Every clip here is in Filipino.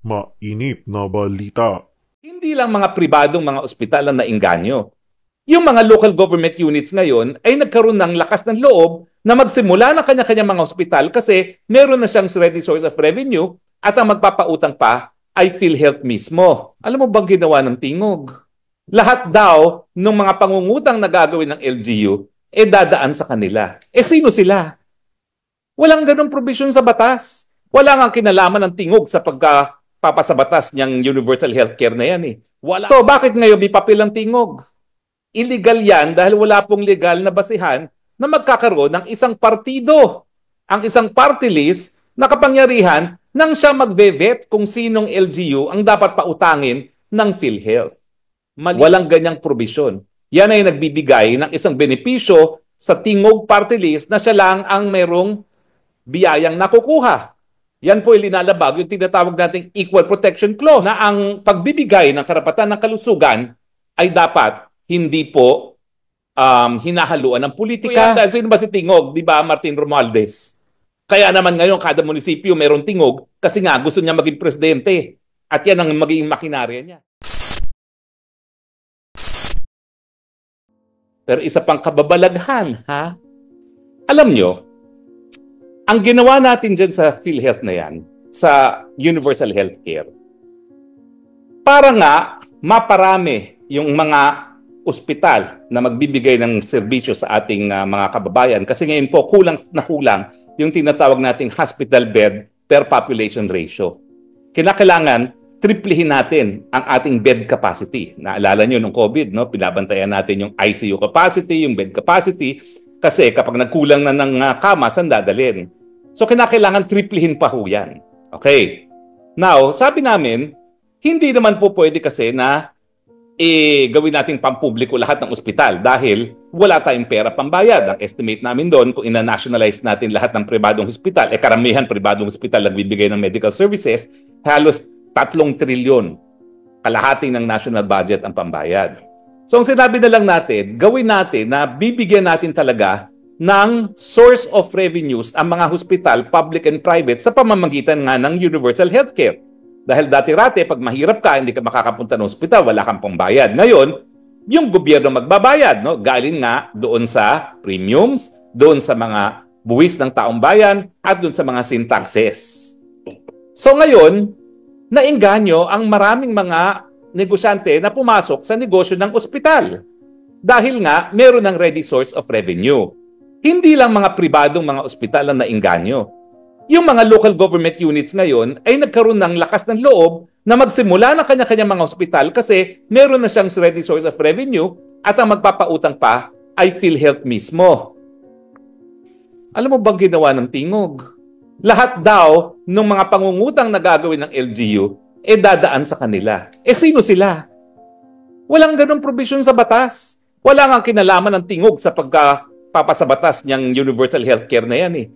Mainit na balita. Hindi lang mga pribadong mga ospital ang nainganyo. Yung mga local government units ngayon ay nagkaroon ng lakas ng loob na magsimula ng kanya-kanya mga ospital kasi meron na siyang ready source of revenue at ang magpapautang pa ay PhilHealth mismo. Alam mo bang ginawa ng Tingog? Lahat daw ng mga pangungutang na gagawin ng LGU dadaan sa kanila. Sino sila? Walang ganong provision sa batas. Wala nga kinalaman ng Tingog sa pagpapasabatas niyang universal healthcare na yan eh. Wala. So bakit ngayon may papel ang Tingog? Illegal yan dahil wala pong legal na basihan na magkakaroon ng isang partido. Ang isang party list na kapangyarihan nang siya magve-vet kung sinong LGU ang dapat pautangin ng PhilHealth. Walang ganyang provision. Yan ay nagbibigay ng isang benepisyo sa Tingog party list na siya lang ang merong biyayang nakukuha. Yan po ay linalabag yung tinatawag nating Equal Protection Clause na ang pagbibigay ng karapatan ng kalusugan ay dapat hindi po hinahaluan ng politika. Dahil sino ba si Tingog? Di ba, Martin Romualdez? Kaya naman ngayon kada munisipyo meron Tingog kasi nga gusto niya maging presidente. At yan ang magiging makinarya niya. Pero isa pang kababalaghan, ha? Alam nyo, ang ginawa natin dyan sa PhilHealth na yan, sa Universal Healthcare, para nga maparami yung mga ospital na magbibigay ng serbisyo sa ating mga kababayan. Kasi ngayon po, kulang na kulang yung tinatawag nating hospital bed per population ratio. Kinakailangan, triplihin natin ang ating bed capacity. Naalala nyo nung COVID, no? Pinabantayan natin yung ICU capacity, yung bed capacity, kasi kapag nagkulang na ng kama, saan dadalhin? So, kinakailangan triplihin pa ho yan. Okay. Now, sabi namin, hindi naman po pwede kasi na gawin natin pampubliko lahat ng ospital dahil wala tayong pera pambayad. Ang estimate namin doon, kung ina-nationalize natin lahat ng pribadong ospital, karamihan pribadong ospital nagbibigay ng medical services, halos 3 trilyon, kalahati ng national budget ang pambayad. So, ang sinabi na lang natin, gawin natin na bibigyan natin talaga ng source of revenues ang mga hospital, public and private, sa pamamagitan nga ng universal healthcare. Dahil dati-rate, pag mahirap ka, hindi ka makakapunta ng ospital, wala kang pambayad. Ngayon, yung gobyerno magbabayad, no? Galing nga doon sa premiums, doon sa mga buwis ng taong bayan, at doon sa mga sin taxes. So ngayon, nainganyo ang maraming mga negosyante na pumasok sa negosyo ng ospital. Dahil nga, meron ng ready source of revenue. Hindi lang mga pribadong mga ospital ang nainganyo. Yung mga local government units ngayon ay nagkaroon ng lakas ng loob na magsimula ng kanya-kanya mga ospital kasi meron na siyang ready source of revenue at ang magpapautang pa ay PhilHealth mismo. Alam mo bang ginawa ng Tingog? Lahat daw ng mga pangungutang na gagawin ng LGU dadaan sa kanila. Sino sila? Walang ganong provision sa batas. Wala nga kinalaman ng Tingog sa pagpapasabatas niyang universal healthcare na yan eh.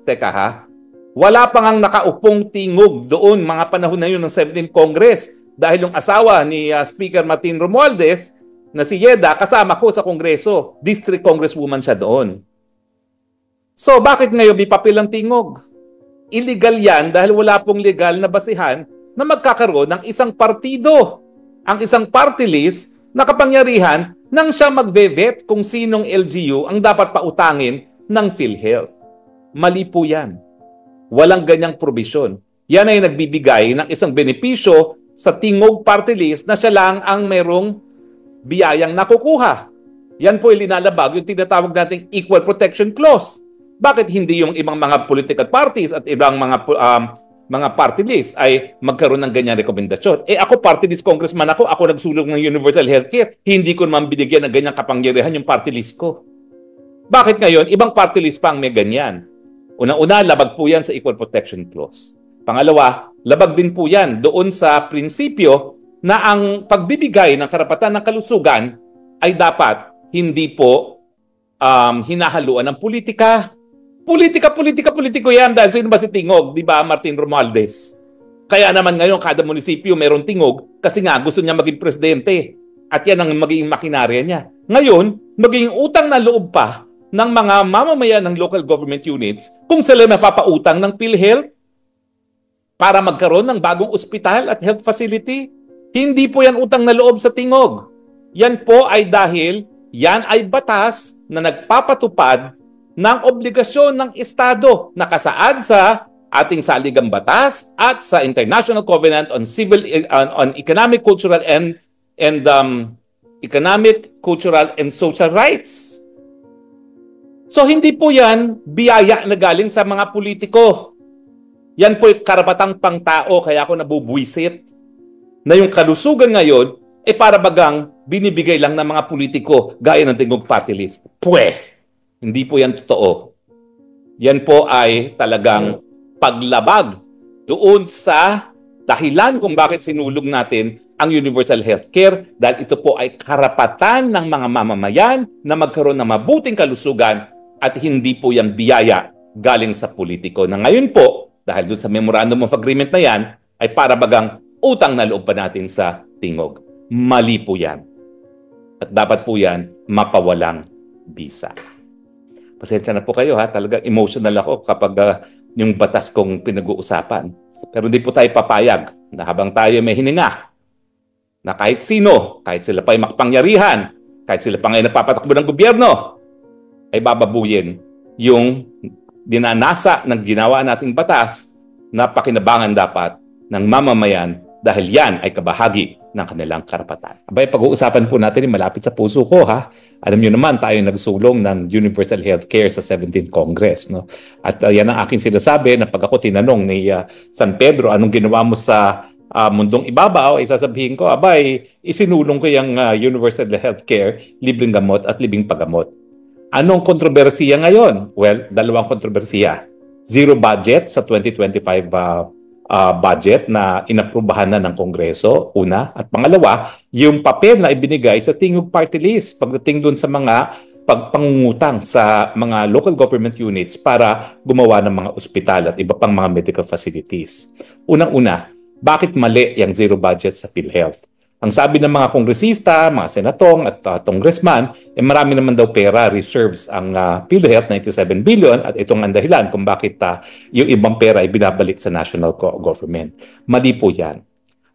Teka ha, wala pang ang nakaupong Tingog doon mga panahon na yun ng 17th Congress dahil yung asawa ni Speaker Martin Romualdez na si Yeda kasama ko sa Kongreso, District Congresswoman siya doon. So bakit ngayon may papel ang Tingog? Illegal yan dahil wala pong legal na basihan na magkakaroon ng isang partido, ang isang party list na kapangyarihan nang siya magve-vet kung sinong LGU ang dapat pautangin ng PhilHealth. Mali po yan. Walang ganyang provision. Yan ay nagbibigay ng isang benepisyo sa Tingog party list na siya lang ang merong biyayang nakukuha. Yan po ay linalabag yung tinatawag nating Equal Protection Clause. Bakit hindi yung ibang mga political parties at ibang mga party list ay magkaroon ng ganyang rekomendasyon? Ako party list congressman ako nagsulong ng universal healthcare. Hindi ko naman binigyan ng ganyang kapangyarihan yung party list ko. Bakit ngayon, ibang party list pa ang may ganyan? Unang-una, labag po yan sa Equal Protection Clause. Pangalawa, labag din po yan doon sa prinsipyo na ang pagbibigay ng karapatan ng kalusugan ay dapat hindi po hinahaluan ng politika. Politiko yan dahil sino ba si Tingog? Di ba, Martin Romualdez? Kaya naman ngayon kada munisipyo meron Tingog kasi nga gusto niya maging presidente. At yan ang magiging makinarya niya. Ngayon, magiging utang na loob pa ng mga mamamayan ng local government units kung sila mapapautang ng PhilHealth. para magkaroon ng bagong ospital at health facility. Hindi po yan utang na loob sa tingog. Yan po ay dahil yan ay batas na nagpapatupad ng obligasyon ng Estado na nakasaad sa ating saligang batas at sa International Covenant on Economic, Cultural and Social Rights. So hindi po yan biyaya na galing sa mga politiko. Yan po yung karapatang pangtao, kaya ako nabubuisit na yung kalusugan ngayon ay para bagang binibigay lang ng mga politiko gaya ng Tingog Party List. Hindi po yan totoo. Yan po ay talagang paglabag doon sa dahilan kung bakit sinulong natin ang universal healthcare, dahil ito po ay karapatan ng mga mamamayan na magkaroon ng mabuting kalusugan at hindi po yan biyaya galing sa politiko. Na ngayon po, dahil doon sa Memorandum of Agreement na yan, ay para bagang utang na loob pa natin sa tingog. Mali po yan. At dapat po yan mapawalang bisa. Pasensya na po kayo ha, talagang emotional ako kapag yung batas kong pinag-uusapan. Pero hindi po tayo papayag na habang tayo may hininga, na kahit sino, kahit sila pa ay makapangyarihan, kahit sila pa ngayon napapatakbo ng gobyerno, ay bababuyin yung dinanasa ng ginawa nating batas na pakinabangan dapat ng mamamayan dahil yan ay kabahagi ng kanilang karapatan. Abay, pag-uusapan po natin yung malapit sa puso ko, ha? Alam nyo naman, tayo nagsulong ng Universal Healthcare sa 17th Congress, no? At yan ang aking sinasabi na pag ako tinanong ni San Pedro, anong ginawa mo sa mundong ibabaw, ay sasabihin ko, abay, isinulong ko yung Universal Healthcare, libreng gamot at libreng paggamot. Anong kontrobersiya ngayon? Well, dalawang kontrobersiya. Zero budget sa 2025 budget na inaprubahan na ng Kongreso, una. At pangalawa, yung papel na ibinigay sa Tingog Party List pagdating dun sa mga pagpangungutang sa mga local government units para gumawa ng mga ospital at iba pang mga medical facilities. Unang-una, bakit mali yung zero budget sa PhilHealth? Ang sabi ng mga kongresista, mga senatong at congressman, marami naman daw pera, reserves ang PhilHealth, 97 billion, at itong ang dahilan kung bakit yung ibang pera ay binabalik sa national government. Mali po yan.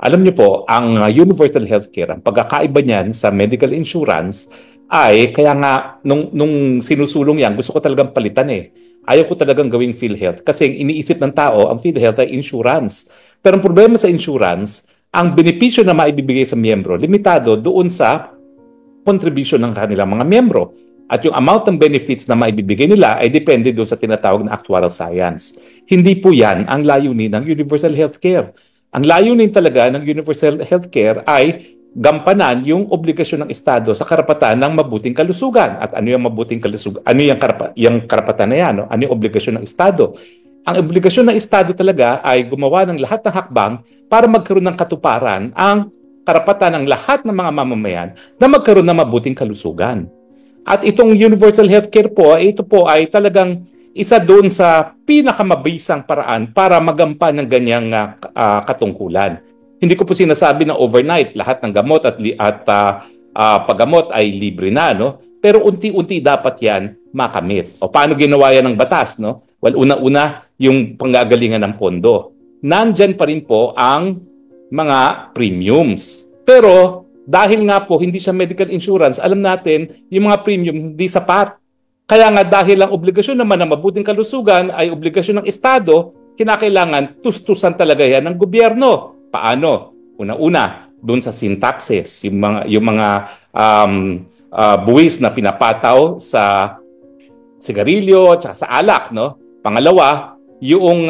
Alam niyo po, ang universal healthcare, ang pagkakaiba niyan sa medical insurance ay, kaya nga, nung sinusulong yan, gusto ko talagang palitan eh. Ayaw ko talagang gawing PhilHealth kasi iniisip ng tao, ang PhilHealth ay insurance. Pero ang problema sa insurance, ang benepisyo na maibibigay sa miyembro, limitado doon sa contribution ng kanilang mga miyembro. At yung amount ng benefits na maibibigay nila ay depende doon sa tinatawag na actuarial science. Hindi po yan ang layunin ng universal healthcare. Ang layunin talaga ng universal healthcare ay gampanan yung obligasyon ng Estado sa karapatan ng mabuting kalusugan. At ano yung mabuting kalusugan? Ano yung karapatan na yan? No? Ano yung obligasyon ng Estado? Ang obligasyon ng Estado talaga ay gumawa ng lahat ng hakbang para magkaroon ng katuparan ang karapatan ng lahat ng mga mamamayan na magkaroon ng mabuting kalusugan. At itong universal healthcare po, ito po ay talagang isa doon sa pinakamabisang paraan para magampan ng ganyang katungkulan. Hindi ko po sinasabi na overnight lahat ng gamot at paggamot ay libre na, no? Pero unti-unti dapat yan makamit. O paano ginawa yan ng batas, no? Well, una-una yung panggagalingan ng pondo. Nandyan pa rin po ang mga premiums. Pero dahil nga po hindi siya medical insurance, alam natin yung mga premiums hindi sapat. Kaya nga dahil ang obligasyon naman ng mabuting kalusugan ay obligasyon ng Estado, kinakailangan tustusan talaga yan ng gobyerno. Paano? Una-una, doon sa sin taxes, yung mga buwis na pinapataw sa sigarilyo at sa alak, no? Pangalawa, yung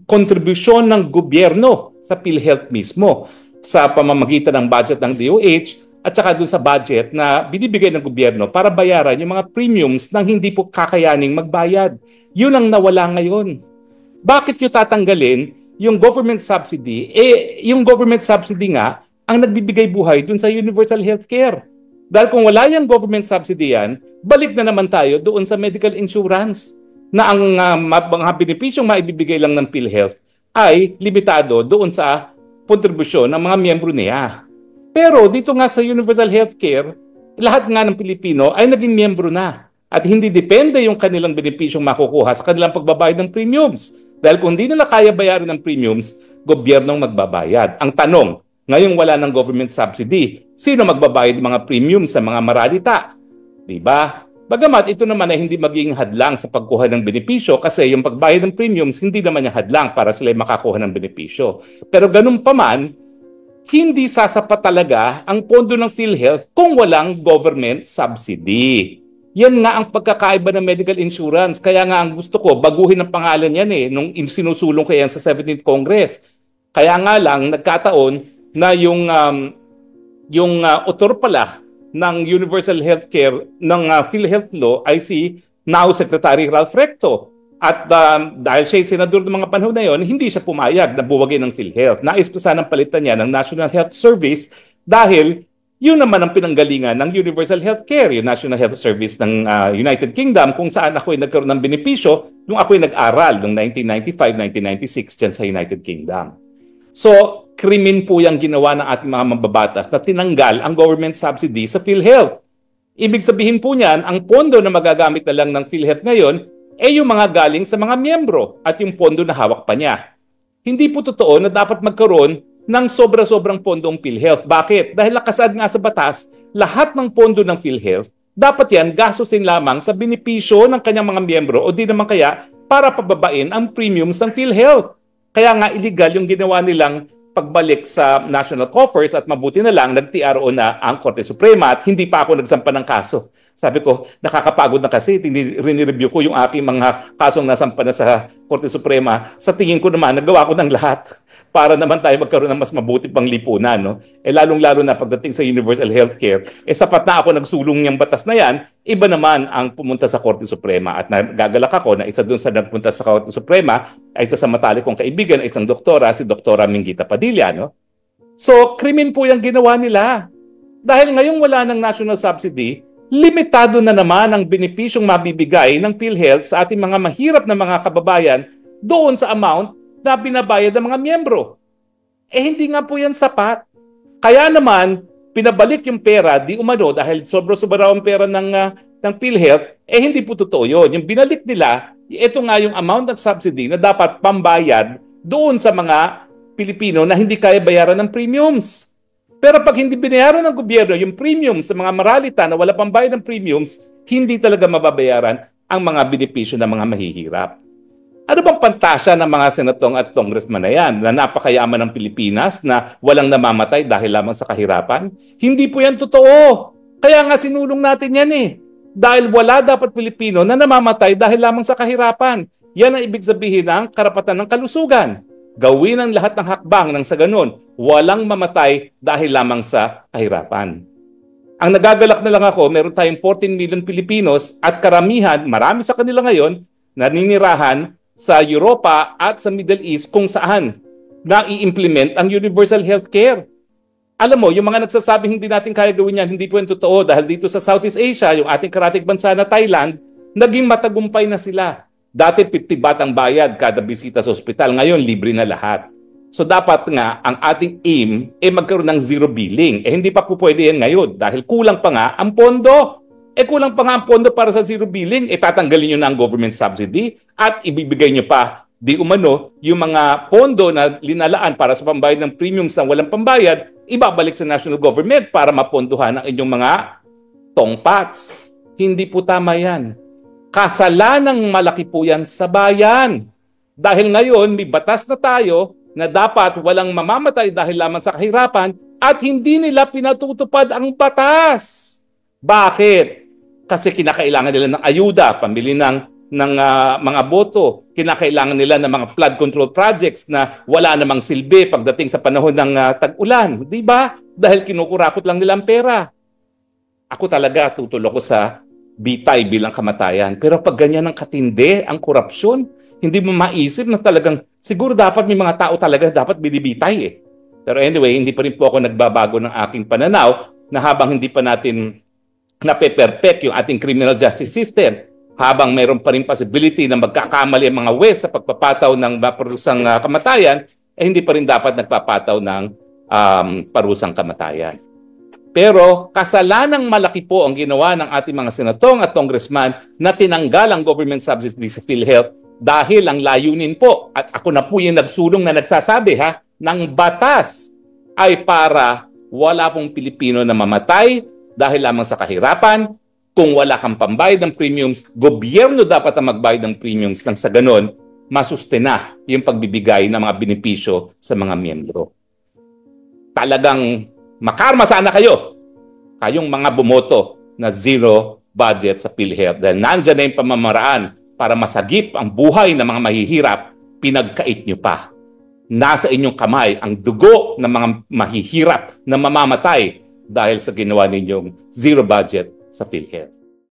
kontribusyon ng gobyerno sa PhilHealth mismo sa pamamagitan ng budget ng DOH at saka doon sa budget na binibigay ng gobyerno para bayaran yung mga premiums nang hindi po kakayaning magbayad. Yun ang nawala ngayon. Bakit yung tatanggalin yung government subsidy? Yung government subsidy nga ang nagbibigay buhay doon sa universal healthcare. Dahil kung wala yung government subsidy yan, balik na naman tayo doon sa medical insurance na ang mga benepisyong maibibigay lang ng PhilHealth ay limitado doon sa kontribusyon ng mga miyembro niya. Pero dito nga sa universal healthcare, lahat nga ng Pilipino ay naging miyembro na. At at hindi depende yung kanilang benepisyong makukuha sa kanilang pagbabayad ng premiums. Dahil kung hindi nila kaya bayaran ng premiums, gobyernong magbabayad. Ang tanong, ngayong wala ng government subsidy, sino magbabayad ng mga premiums sa mga maralita? Diba? Bagamat ito naman ay hindi magiging hadlang sa pagkuha ng benepisyo kasi yung pagbayad ng premiums hindi naman yung hadlang para sila makakuha ng benepisyo. Pero ganun pa man, hindi sasapat talaga ang pondo ng PhilHealth kung walang government subsidy. Yan nga ang pagkakaiba ng medical insurance. Kaya nga ang gusto ko, baguhin ang pangalan yan nung sinusulong ko yan sa 17th Congress. Kaya nga lang, nagkataon na yung author pala ng Universal Healthcare ng PhilHealth Law ay si now Secretary Ralph Recto. At dahil siya ay senador ng mga panahon na yon, hindi siya pumayag na buwagin ng PhilHealth. Nais ko sanang palitan niya ng National Health Service dahil yun naman ang pinanggalingan ng Universal Healthcare, yung National Health Service ng United Kingdom, kung saan ako ay nagkaroon ng benepisyo nung ako ay nag-aral noong 1995-1996 dyan sa United Kingdom. So, krimen po yung ginawa ng ating mga mambabatas na tinanggal ang government subsidy sa PhilHealth. Ibig sabihin po niyan, ang pondo na magagamit na lang ng PhilHealth ngayon ay yung mga galing sa mga miyembro at yung pondo na hawak pa niya. Hindi po totoo na dapat magkaroon ng sobra-sobrang pondo ang PhilHealth. Bakit? Dahil nakasaad nga sa batas, lahat ng pondo ng PhilHealth, dapat yan gastusin lamang sa benepisyo ng kanyang mga miyembro o di naman kaya para pababain ang premiums ng PhilHealth. Kaya nga illegal yung ginawa nilang pagbalik sa national coffers at mabuti na lang nag-TRO na ang Korte Suprema at hindi pa ako nagsampa ng kaso. Sabi ko, nakakapagod na kasi, rinireview ko yung aking mga kasong nasampa na sa Korte Suprema. Sa tingin ko naman, nagawa ko ng lahat para naman tayo magkaroon ng mas mabuti pang lipunan. No? Lalong-lalo na pagdating sa universal healthcare, sapat na ako nagsulong yung batas na yan, iba naman ang pumunta sa Korte Suprema. At nagagalak ako na isa dun sa nagpunta sa Korte Suprema ay isa sa matalik kong kaibigan, isang doktora, si Doktora Mingita Padilla. No? So, krimen po yung ginawa nila. Dahil ngayong wala ng national subsidy, limitado na naman ang benepisyong mabibigay ng PhilHealth sa ating mga mahirap na mga kababayan doon sa amount na binabayad ng mga miyembro. Hindi nga po yan sapat. Kaya naman, pinabalik yung pera, di umano, dahil sobra-sobra ang pera ng PhilHealth, hindi po totoo yun. Yung binalik nila, ito nga yung amount ng subsidy na dapat pambayad doon sa mga Pilipino na hindi kaya bayaran ng premiums. Pero pag hindi binayaran ng gobyerno yung premiums sa mga maralita na wala pang bayad ng premiums, hindi talaga mababayaran ang mga benepisyo ng mga mahihirap. Ano bang pantasya ng mga senatong at congressman na yan na napakayaman ng Pilipinas na walang namamatay dahil lamang sa kahirapan? Hindi po yan totoo. Kaya nga sinulong natin yan Dahil wala dapat Pilipino na namamatay dahil lamang sa kahirapan. Yan ang ibig sabihin ng karapatan ng kalusugan. Gawin ang lahat ng hakbang nang sa ganun, walang mamatay dahil lamang sa kahirapan. Ang nagagalak na lang ako, meron tayong 14 million Pilipinos at karamihan, marami sa kanila ngayon, naninirahan sa Europa at sa Middle East kung saan na-i-implement ang universal healthcare. Alam mo, yung mga nagsasabing hindi natin kaya gawin yan, hindi po yung totoo dahil dito sa Southeast Asia, yung ating karatig bansa na Thailand, naging matagumpay na sila. Dati 50 baht ang bayad kada bisita sa ospital. Ngayon, libre na lahat. So dapat nga, ang ating aim magkaroon ng zero billing. Hindi pa po pwede yan ngayon dahil kulang pa nga ang pondo. Kulang pa nga ang pondo para sa zero billing. Tatanggalin nyo na ang government subsidy at ibibigay nyo pa di umano yung mga pondo na linalaan para sa pambayad ng premiums na walang pambayad, ibabalik sa national government para mapondohan ang inyong mga tongpats. Hindi po tama yan. Kasalanang malaki po yan sa bayan. Dahil ngayon, may batas na tayo na dapat walang mamamatay dahil lamang sa kahirapan at hindi nila pinatutupad ang batas. Bakit? Kasi kinakailangan nila ng ayuda, pambili ng mga boto. Kinakailangan nila ng mga flood control projects na wala namang silbi pagdating sa panahon ng tag-ulan. Di ba? Dahil kinukurakot lang nila ang pera. Ako talaga tutulog ko sa bitay bilang kamatayan. Pero pag ganyan ang katindi, ang korupsyon, hindi mo maisip na talagang siguro dapat may mga tao talaga dapat binibitay Pero anyway, hindi pa rin po ako nagbabago ng aking pananaw na habang hindi pa natin nape-perfect yung ating criminal justice system, habang mayroon pa rin possibility na magkakamali ang mga wes sa pagpapataw ng parusang kamatayan, hindi pa rin dapat nagpapataw ng parusang kamatayan. Pero kasalanang malaki po ang ginawa ng ating mga senatong at congressman na tinanggal ang government subsidy sa PhilHealth dahil ang layunin po, at ako na po yung nagsulong na nagsasabi ng batas ay para wala pong Pilipino na mamatay dahil lamang sa kahirapan. Kung wala kang pambayad ng premiums, gobyerno dapat ang magbayad ng premiums nang sa ganon, masustena yung pagbibigay ng mga benepisyo sa mga miyembro. Talagang makarma sana kayo, kayong mga bumoto na zero budget sa PhilHealth dahil nandyan na yung pamamaraan para masagip ang buhay ng mga mahihirap, pinagkait nyo pa. Nasa inyong kamay ang dugo ng mga mahihirap na mamamatay dahil sa ginawa ninyong zero budget sa PhilHealth.